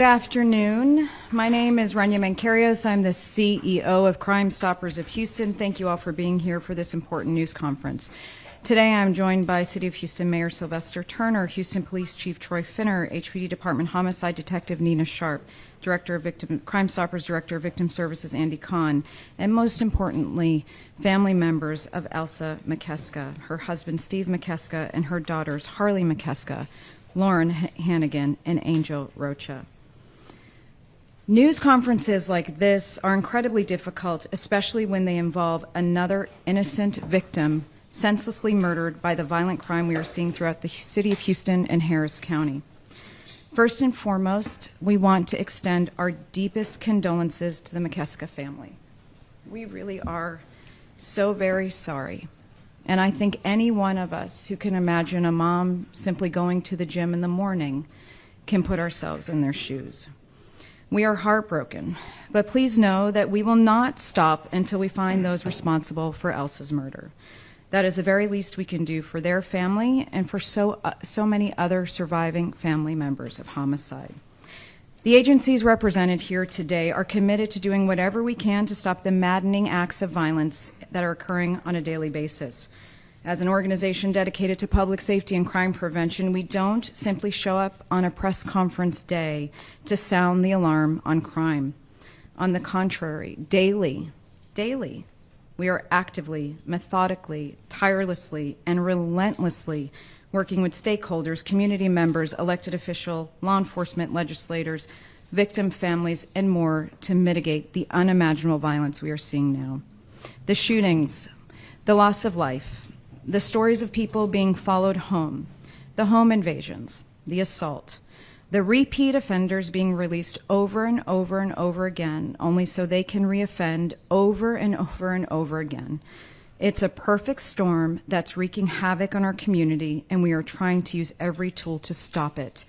Good afternoon. My name is Rania Mankarios. I'm the CEO of Crime Stoppers of Houston. Thank you all for being here for this important news conference. Today I'm joined by City of Houston Mayor Sylvester Turner, Houston Police Chief Troy Finner, HPD Department Homicide Detective Nina Sharp, Crime Stoppers Director of Victim Services Andy Kahn, and most importantly, family members of Elsa McKeska, her husband Steve McKeska, and her daughters Harley McKeska, Lauren Hannigan, and Angel Rocha. News conferences like this are incredibly difficult, especially when they involve another innocent victim senselessly murdered by the violent crime we are seeing throughout the city of Houston and Harris County. First and foremost, we want to extend our deepest condolences to the McKeska family. We really are so very sorry. And I think any one of us who can imagine a mom simply going to the gym in the morning can put ourselves in their shoes. We are heartbroken, but please know that we will not stop until we find those responsible for Elsa's murder. That is the very least we can do for their family and for so many other surviving family members of homicide. The agencies represented here today are committed to doing whatever we can to stop the maddening acts of violence that are occurring on a daily basis. As an organization dedicated to public safety and crime prevention, we don't simply show up on a press conference day to sound the alarm on crime. On the contrary, daily, we are actively, methodically, tirelessly, and relentlessly working with stakeholders, community members, elected officials, law enforcement, legislators, victim families, and more to mitigate the unimaginable violence we are seeing now. The shootings, the loss of life, the stories of people being followed home, the home invasions, the assault, the repeat offenders being released over and over and over again, only so they can reoffend over and over and over again. It's a perfect storm that's wreaking havoc on our community, and we are trying to use every tool to stop it.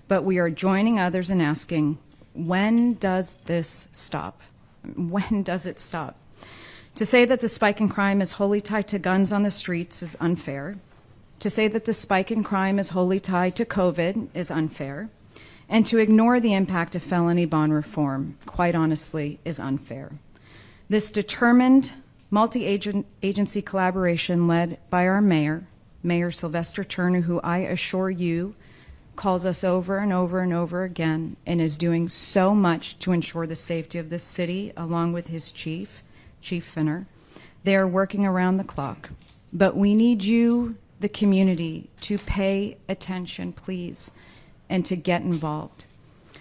But we are joining others in asking, when does this stop? When does it stop? To say that the spike in crime is wholly tied to guns on the streets is unfair. To say that the spike in crime is wholly tied to COVID is unfair. And to ignore the impact of felony bond reform, quite honestly, is unfair. This determined multi-agency collaboration led by our mayor, Mayor Sylvester Turner, who I assure you calls us over and over and over again and is doing so much to ensure the safety of this city, along with his Chief Finner. They are working around the clock. But we need you, the community, to pay attention, please, and to get involved.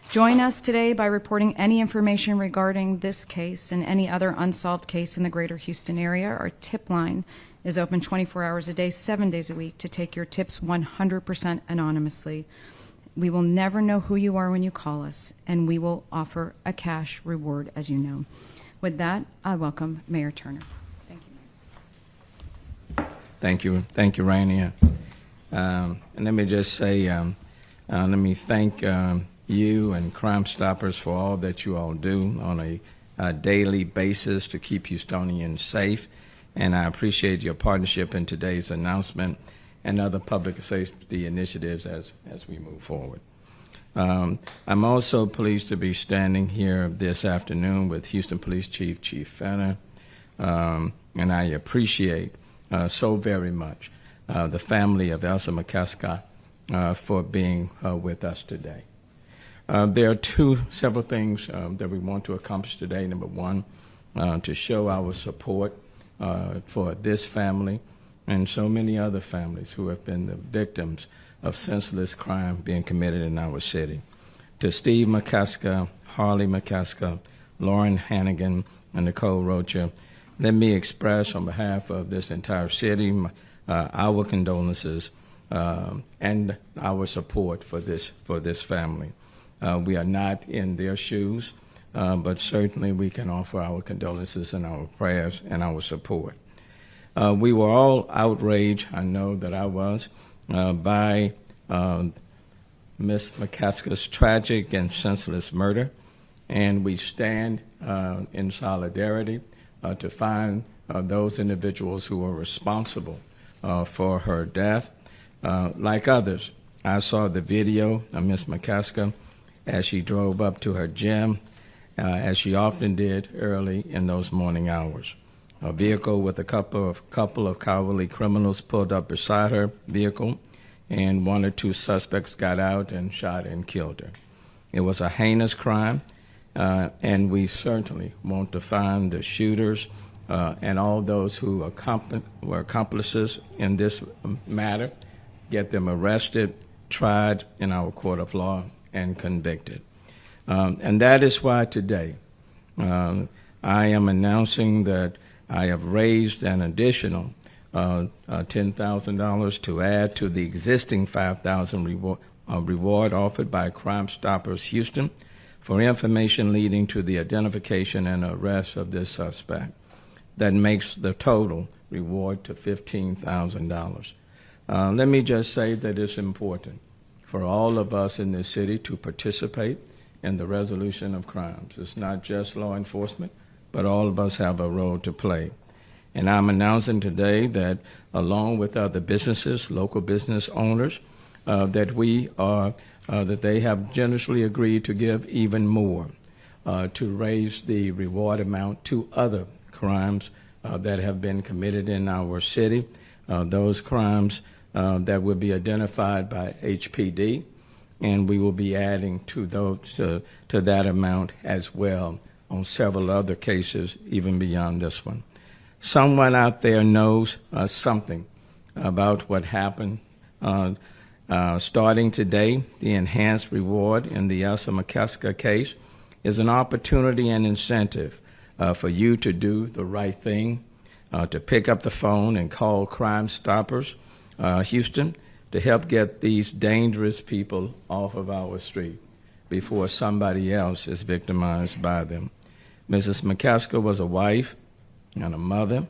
Join us today by reporting any information regarding this case and any other unsolved case in the greater Houston area. Our tip line is open 24 hours a day, 7 days a week to take your tips 100% anonymously. We will never know who you are when you call us, and we will offer a cash reward, as you know. With that, I welcome Mayor Turner. Thank you, Mayor. Thank you, Rania. And let me just say, let me thank you and Crime Stoppers for all that you all do on a daily basis to keep Houstonians safe. And I appreciate your partnership in today's announcement and other public safety initiatives as we move forward. I'm also pleased to be standing here this afternoon with Houston Police Chief Finner, and I appreciate so very much the family of Elsa McKeska for being with us today. There are several things that we want to accomplish today. Number one, to show our support for this family and so many other families who have been the victims of senseless crime being committed in our city. To Steve McKeska, Harley McKeska, Lauren Hannigan, and Nicole Rocha, let me express on behalf of this entire city our condolences and our support for this family. We are not in their shoes, but certainly we can offer our condolences and our prayers and our support. We were all outraged, I know that I was, by Ms. McKeska's tragic and senseless murder, and we stand in solidarity to find those individuals who are responsible for her death. Like others, I saw the video of Ms. McKeska, as she drove up to her gym, as she often did early in those morning hours. A vehicle with a couple of cowardly criminals pulled up beside her vehicle, and one or two suspects got out and shot and killed her. It was a heinous crime, and we certainly want to find the shooters and all those who were accomplices in this matter, get them arrested, tried in our court of law, and convicted. And that is why today I am announcing that I have raised an additional $10,000 to add to the existing $5,000 reward offered by Crime Stoppers Houston for information leading to the identification and arrest of this suspect. That makes the total reward to $15,000. Let me just say that it's important for all of us in this city to participate in the resolution of crimes. It's not just law enforcement, but all of us have a role to play. And I'm announcing today that along with other businesses, local business owners, that they have generously agreed to give even more to raise the reward amount to other crimes that have been committed in our city, those crimes that will be identified by HPD, and we will be adding to that amount as well on several other cases, even beyond this one. Someone out there knows something about what happened. Starting today, the enhanced reward in the Elsa McKeska case is an opportunity and incentive for you to do the right thing, to pick up the phone and call Crime Stoppers Houston to help get these dangerous people off of our street before somebody else is victimized by them. Mrs. McCaskill was a wife and a mother,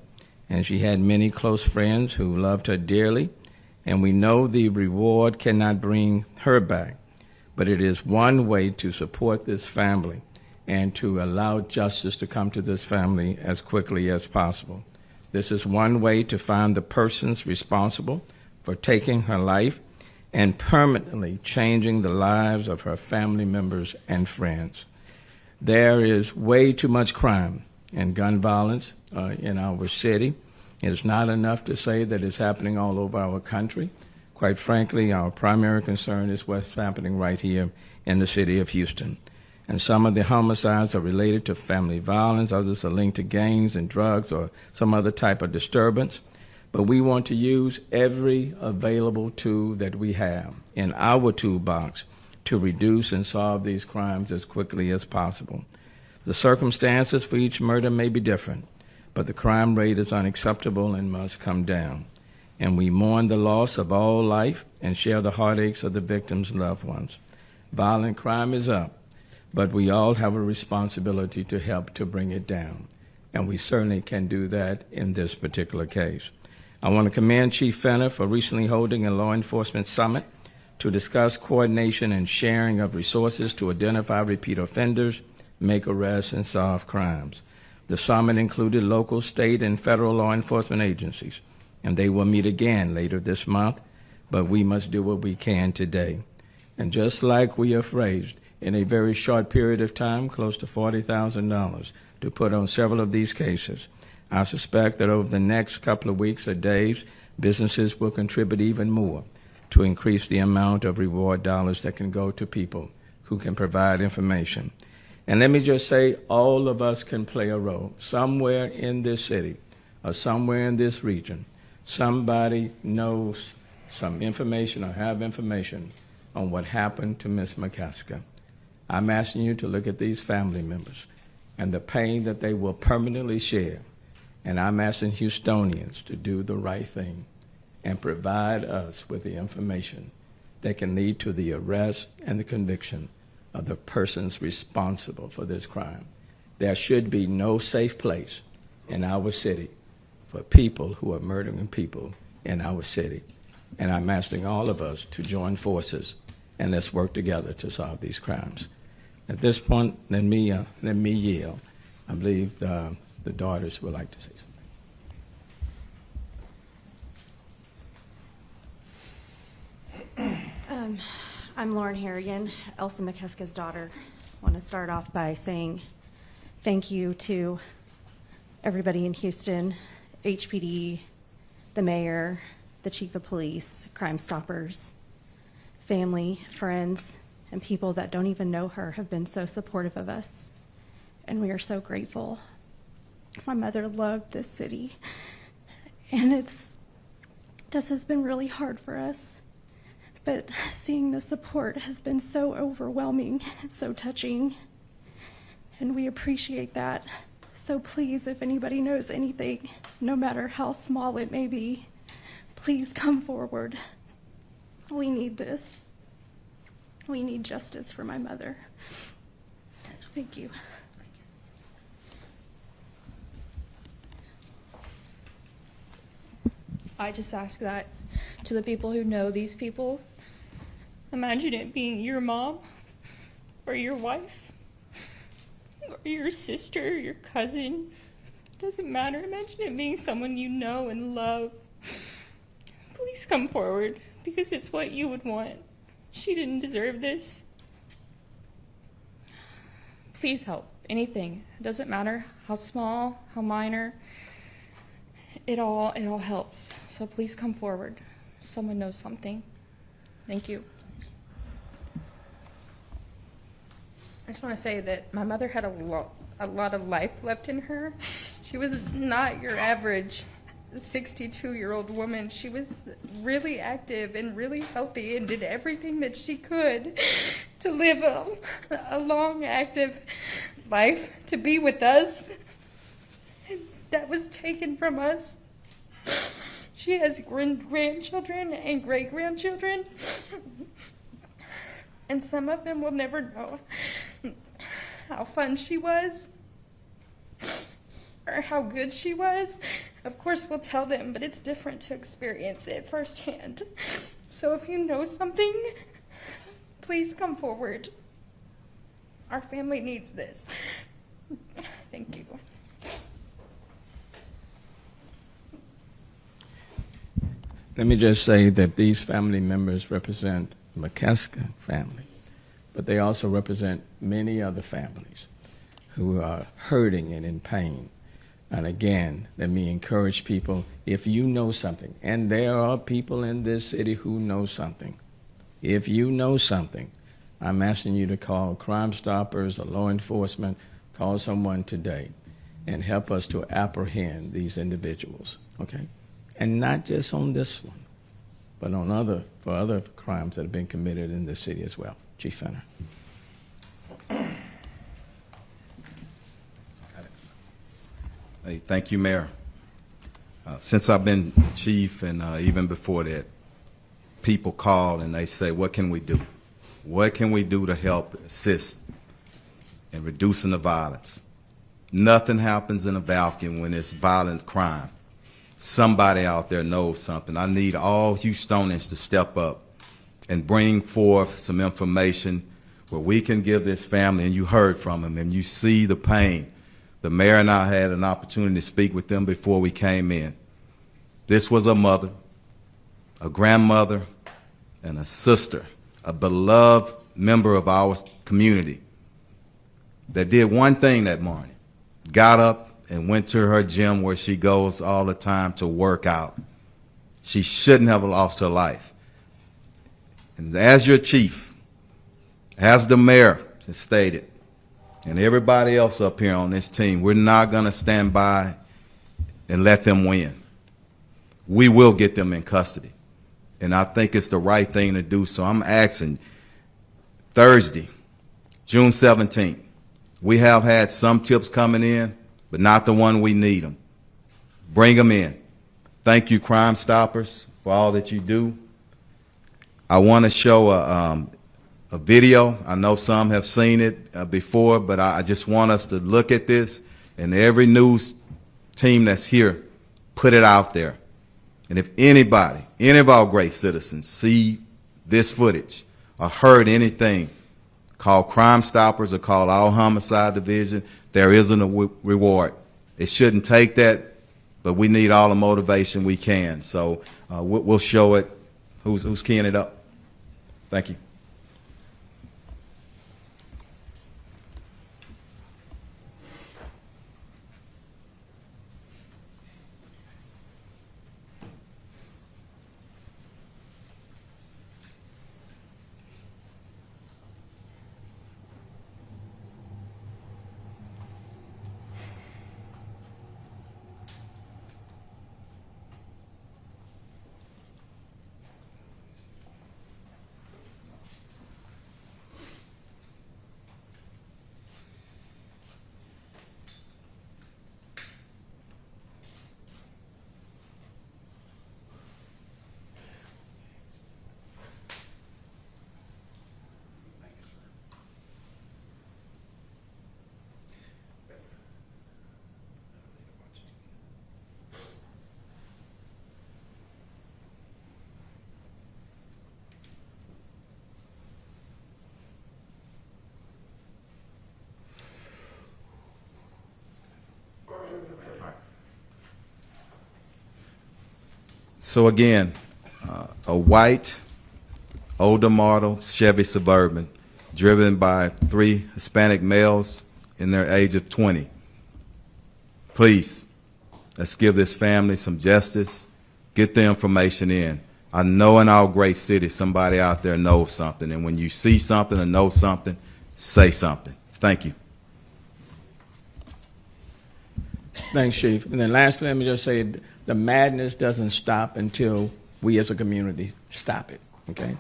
and she had many close friends who loved her dearly, and we know the reward cannot bring her back, but it is one way to support this family and to allow justice to come to this family as quickly as possible. This is one way to find the persons responsible for taking her life and permanently changing the lives of her family members and friends. There is way too much crime and gun violence in our city. It's not enough to say that it's happening all over our country. Quite frankly, our primary concern is what's happening right here in the city of Houston. And some of the homicides are related to family violence, others are linked to gangs and drugs or some other type of disturbance. But we want to use every available tool that we have in our toolbox to reduce and solve these crimes as quickly as possible. The circumstances for each murder may be different, but the crime rate is unacceptable and must come down. And we mourn the loss of all life and share the heartaches of the victims' loved ones. Violent crime is up, but we all have a responsibility to help to bring it down, and we certainly can do that in this particular case. I want to commend Chief Fenner for recently holding a law enforcement summit to discuss coordination and sharing of resources to identify repeat offenders, make arrests, and solve crimes. The summit included local, state, and federal law enforcement agencies, and they will meet again later this month, but we must do what we can today. And just like we have raised in a very short period of time close to $40,000 to put on several of these cases, I suspect that over the next couple of weeks or days, businesses will contribute even more to increase the amount of reward dollars that can go to people who can provide information. And let me just say, all of us can play a role. Somewhere in this city or somewhere in this region, somebody knows some information or have information on what happened to Ms. McCaskill. I'm asking you to look at these family members and the pain that they will permanently share. And I'm asking Houstonians to do the right thing and provide us with the information that can lead to the arrest and the conviction of the persons responsible for this crime. There should be no safe place in our city for people who are murdering people in our city. And I'm asking all of us to join forces and let's work together to solve these crimes. At this point, let me yield. I believe the daughters would like to say something. I'm Lauren Harrigan, Elsa McKeska's daughter. I want to start off by saying thank you to everybody in Houston, HPD, the mayor, the chief of police, Crime Stoppers, family, friends, and people that don't even know her have been so supportive of us, and we are so grateful. My mother loved this city, and this has been really hard for us. But seeing the support has been so overwhelming and so touching, and we appreciate that. So please, if anybody knows anything, no matter how small it may be, please come forward. We need this. We need justice for my mother. Thank you. I just ask that to the people who know these people. Imagine it being your mom, or your wife, or your sister, your cousin. Doesn't matter. Imagine it being someone you know and love. Please come forward, because it's what you would want. She didn't deserve this. Please help. Anything. It doesn't matter how small, how minor. It all helps. So please come forward. Someone knows something. Thank you. I just want to say that my mother had a lot of life left in her. She was not your average 62-year-old woman. She was really active and really healthy and did everything that she could to live a long, active life, to be with us. And that was taken from us. She has grandchildren and great-grandchildren, and some of them will never know how fun she was or how good she was. Of course, we'll tell them, but it's different to experience it firsthand. So if you know something, please come forward. Our family needs this. Thank you. Let me just say that these family members represent the McKeska family, but they also represent many other families who are hurting and in pain. And again, let me encourage people, if you know something, and there are people in this city who know something, if you know something, I'm asking you to call Crime Stoppers or law enforcement, call someone today and help us to apprehend these individuals, okay? And not just on this one, but on other crimes that have been committed in this city as well. Chief Fenner. Hey, thank you, Mayor. Since I've been chief and even before that, people call and they say, what can we do? What can we do to help assist in reducing the violence? Nothing happens in a vacuum when it's violent crime. Somebody out there knows something. I need all Houstonians to step up and bring forth some information where we can give this family, and you heard from them, and you see the pain. The mayor and I had an opportunity to speak with them before we came in. This was a mother, a grandmother, and a sister, a beloved member of our community that did one thing that morning, got up and went to her gym where she goes all the time to work out. She shouldn't have lost her life. And as your chief, as the mayor has stated, and everybody else up here on this team, we're not going to stand by and let them win. We will get them in custody. And I think it's the right thing to do. So I'm asking Thursday, June 17th, we have had some tips coming in, but not the one we need them. Bring them in. Thank you, Crime Stoppers, for all that you do. I want to show a video. I know some have seen it before, but I just want us to look at this, and every news team that's here, put it out there. And if anybody, any of our great citizens see this footage or heard anything, call Crime Stoppers or call our homicide division. There isn't a reward. It shouldn't take that, but we need all the motivation we can. So we'll show it. Who's keying it up? Thank you. So again, a white, older model Chevy Suburban driven by 3 Hispanic males in their age of 20. Please, let's give this family some justice. Get the information in. I know in our great city somebody out there knows something, and when you see something or know something, say something. Thank you. Thanks, Chief. And then lastly, let me just say the madness doesn't stop until we as a community stop it, okay?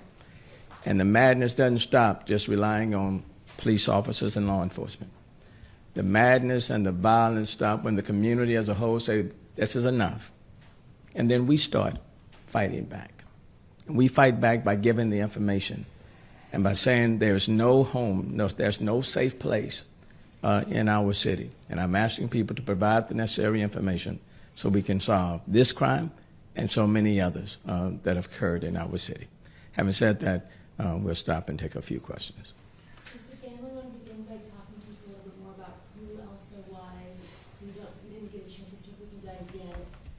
And the madness doesn't stop just relying on police officers and law enforcement. The madness and the violence stop when the community as a whole say, this is enough. And then we start fighting back. And we fight back by giving the information and by saying there's no home, there's no safe place in our city. And I'm asking people to provide the necessary information so we can solve this crime and so many others that have occurred in our city. Having said that, we'll stop and take a few questions. Does the family want to begin by talking to us a little bit more about who Elsa was? We didn't get a chance to speak with you guys yet,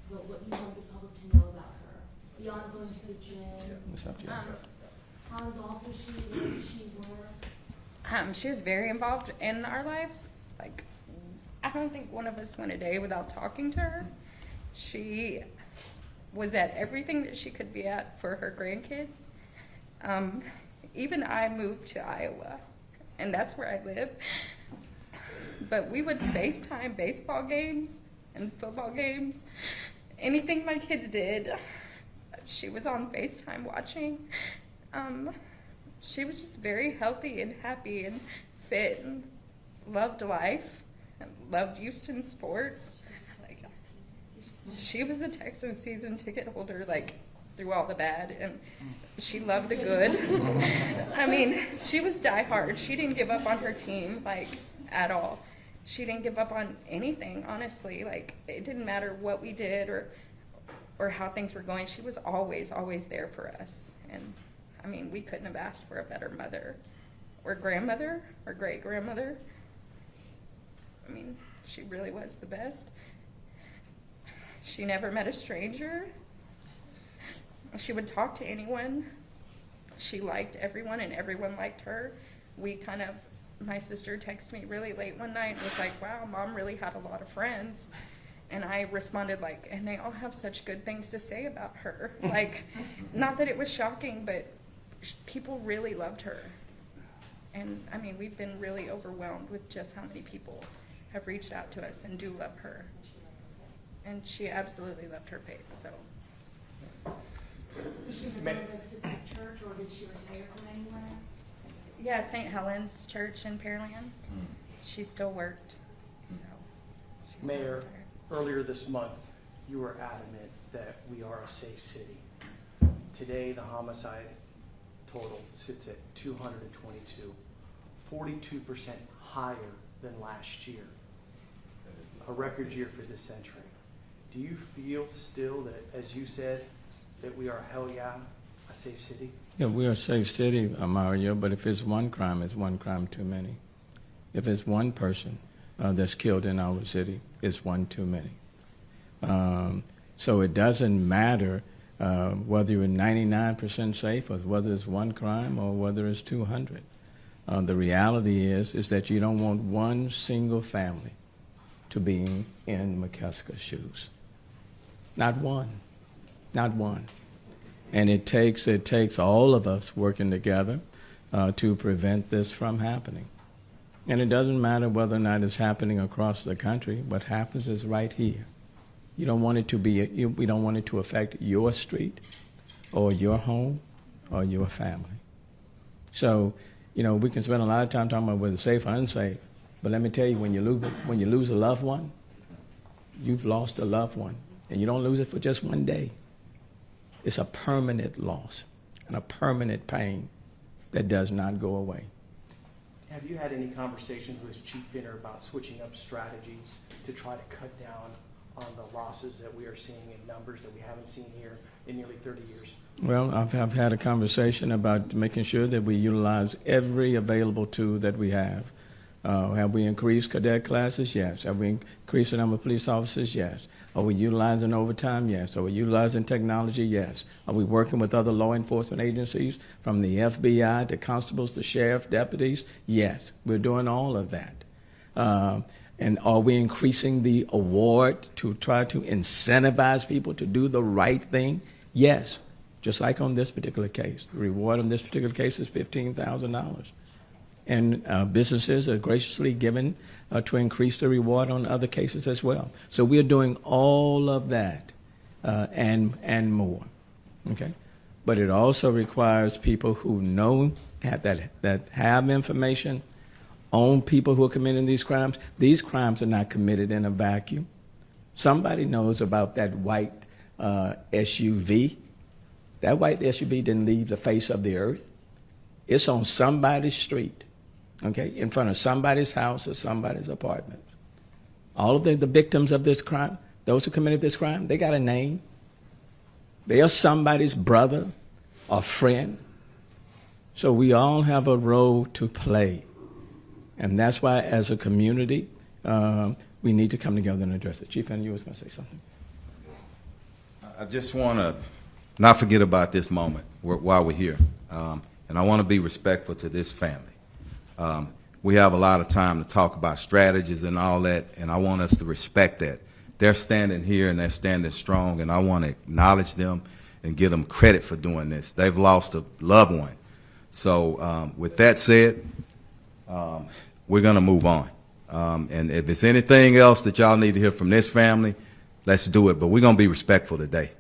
but what you want the public to know about her. Beyond going to the gym, What's up, Jeff? how involved was she, where did she work? She was very involved in our lives. Like, I don't think one of us went a day without talking to her. She was at everything that she could be at for her grandkids. Even I moved to Iowa, and that's where I live. But we would FaceTime baseball games and football games. Anything my kids did, she was on FaceTime watching. She was just very healthy and happy and fit and loved life and loved Houston sports. Like, she was the Texan season ticket holder, like, through all the bad, and she loved the good. I mean, she was diehard. She didn't give up on her team, like, at all. She didn't give up on anything, honestly. Like, it didn't matter what we did or how things were going. She was always, always there for us. And I mean, we couldn't have asked for a better mother or grandmother or great-grandmother. I mean, she really was the best. She never met a stranger. She would talk to anyone. She liked everyone and everyone liked her. My sister texted me really late one night and was like, wow, Mom really had a lot of friends. And I responded like, and they all have such good things to say about her. Like, not that it was shocking, but people really loved her. And I mean, we've been really overwhelmed with just how many people have reached out to us and do love her. And she absolutely loved her faith, so. Was she a member of a specific church, or did she retire from anywhere? Yeah, St. Helen's Church in Pearland. She still worked, so. she's not Mayor, retired. earlier this month, you were adamant that we are a safe city. Today, the homicide total sits at 222, 42% higher than last year, a record year for this century. Do you feel still that, as you said, that we are, hell yeah, a safe city? Yeah, we're a safe city, Mario, but if it's one crime, it's one crime too many. If it's one person that's killed in our city, it's one too many. So it doesn't matter whether you're 99% safe or whether it's one crime or whether it's 200. The reality is that you don't want one single family to be in McKeska's shoes. Not one. Not one. And it takes all of us working together to prevent this from happening. And it doesn't matter whether or not it's happening across the country. What happens is right here. You don't want it to be. We don't want it to affect your street, or your home, or your family. So, we can spend a lot of time talking about whether it's safe or unsafe. But let me tell you, when you lose a loved one, you've lost a loved one, and you don't lose it for just one day. It's a permanent loss and a permanent pain that does not go away. Have you had any conversations with Chief Finner about switching up strategies to try to cut down on the losses that we are seeing in numbers that we haven't seen here in nearly 30 years? Well, I've had a conversation about making sure that we utilize every available tool that we have Have we increased cadet classes? Yes. Have we increased the number of police officers? Yes. Are we utilizing overtime? Yes. Are we utilizing technology? Yes. Are we working with other law enforcement agencies, from the FBI to constables to sheriff, deputies? Yes. We're doing all of that. And are we increasing the award to try to incentivize people to do the right thing? Yes. Just like on this particular case. The reward on this particular case is $15,000. And businesses are graciously given to increase the reward on other cases as well. So we're doing all of that and more. Okay, but it also requires people who know that have information on people who are committing these crimes. These crimes are not committed in a vacuum. Somebody knows about that white SUV. That white SUV didn't leave the face of the earth. It's on somebody's street, okay, in front of somebody's house or somebody's apartment. All of the victims of this crime, those who committed this crime, they got a name. They are somebody's brother or friend. So we all have a role to play. And that's why, as a community, we need to come together and address it. Chief Henry, you was going to say something. I just want to not forget about this moment while we're here. And I want to be respectful to this family. We have a lot of time to talk about strategies and all that, and I want us to respect that. They're standing here and they're standing strong, and I want to acknowledge them and give them credit for doing this. They've lost a loved one. So with that said, we're going to move on. And if there's anything else that y'all need to hear from this family, let's do it. But we're going to be respectful today.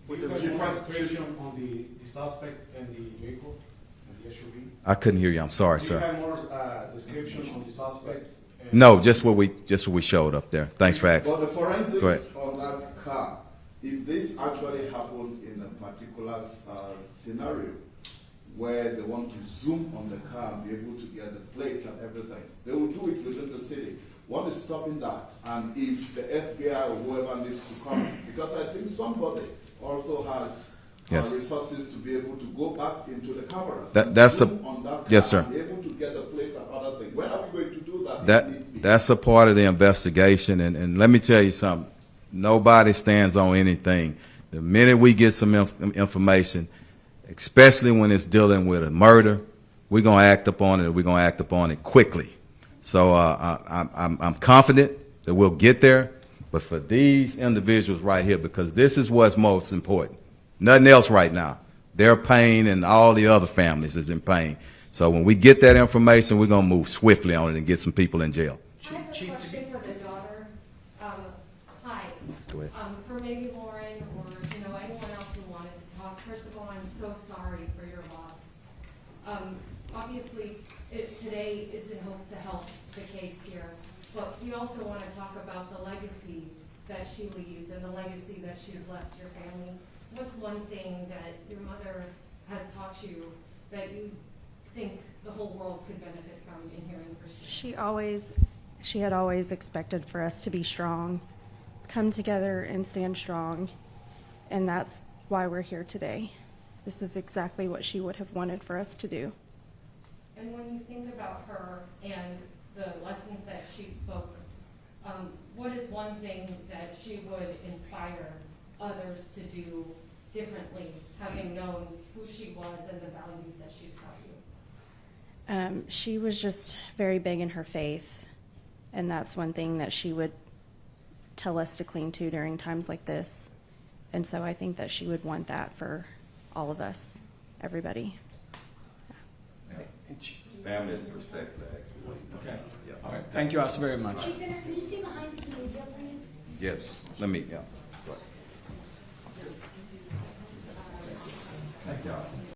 With the description on the suspect and the vehicle, and the SUV? I couldn't hear you. I'm sorry, Do you sir. have more description on the suspect? No, just what we showed up there. Thanks for asking. But the Go ahead. forensics on that car, if this actually happened in a particular scenario where they want to zoom on the car and be able to get the plate and everything, they will do it within the city. What is stopping that? And if the FBI or whoever needs to come, because I think somebody also has Yes. resources to be able to go back into the cameras. That's zoom on that car yes, sir. And be able to get the plate and other things. When are we going to do that? if need be? That's a part of the investigation, and let me tell you something. Nobody stands on anything. The minute we get some information, especially when it's dealing with a murder, we're going to act upon it, and we're going to act upon it quickly. So I'm confident that we'll get there, but for these individuals right here, because this is what's most important, nothing else right now. Their pain and all the other families is in pain. So when we get that information, we're going to move swiftly on it and get some people in jail. I have a question for the daughter. Hi. Go ahead. For maybe Lauren or, anyone else who wanted to talk. First of all, I'm so sorry for your loss. Obviously, today is in hopes to help the case here, but we also want to talk about the legacy that she leaves and the legacy that she's left your family. What's one thing that your mother has taught you that you think the whole world could benefit from in hearing her story? She had always expected for us to be strong, come together and stand strong, and that's why we're here today. This is exactly what she would have wanted for us to do. And when you think about her and the lessons that she spoke, what is one thing that she would inspire others to do differently, having known who she was and the values that she's taught you? She was just very big in her faith, and that's one thing that she would tell us to cling to during times like this. And so I think that she would want that for all of us, everybody. Families respect that. Okay. All right. Thank you all so very much. Chief Benner, can you stay behind for the media, please? Yes. Let me, yeah. Go ahead.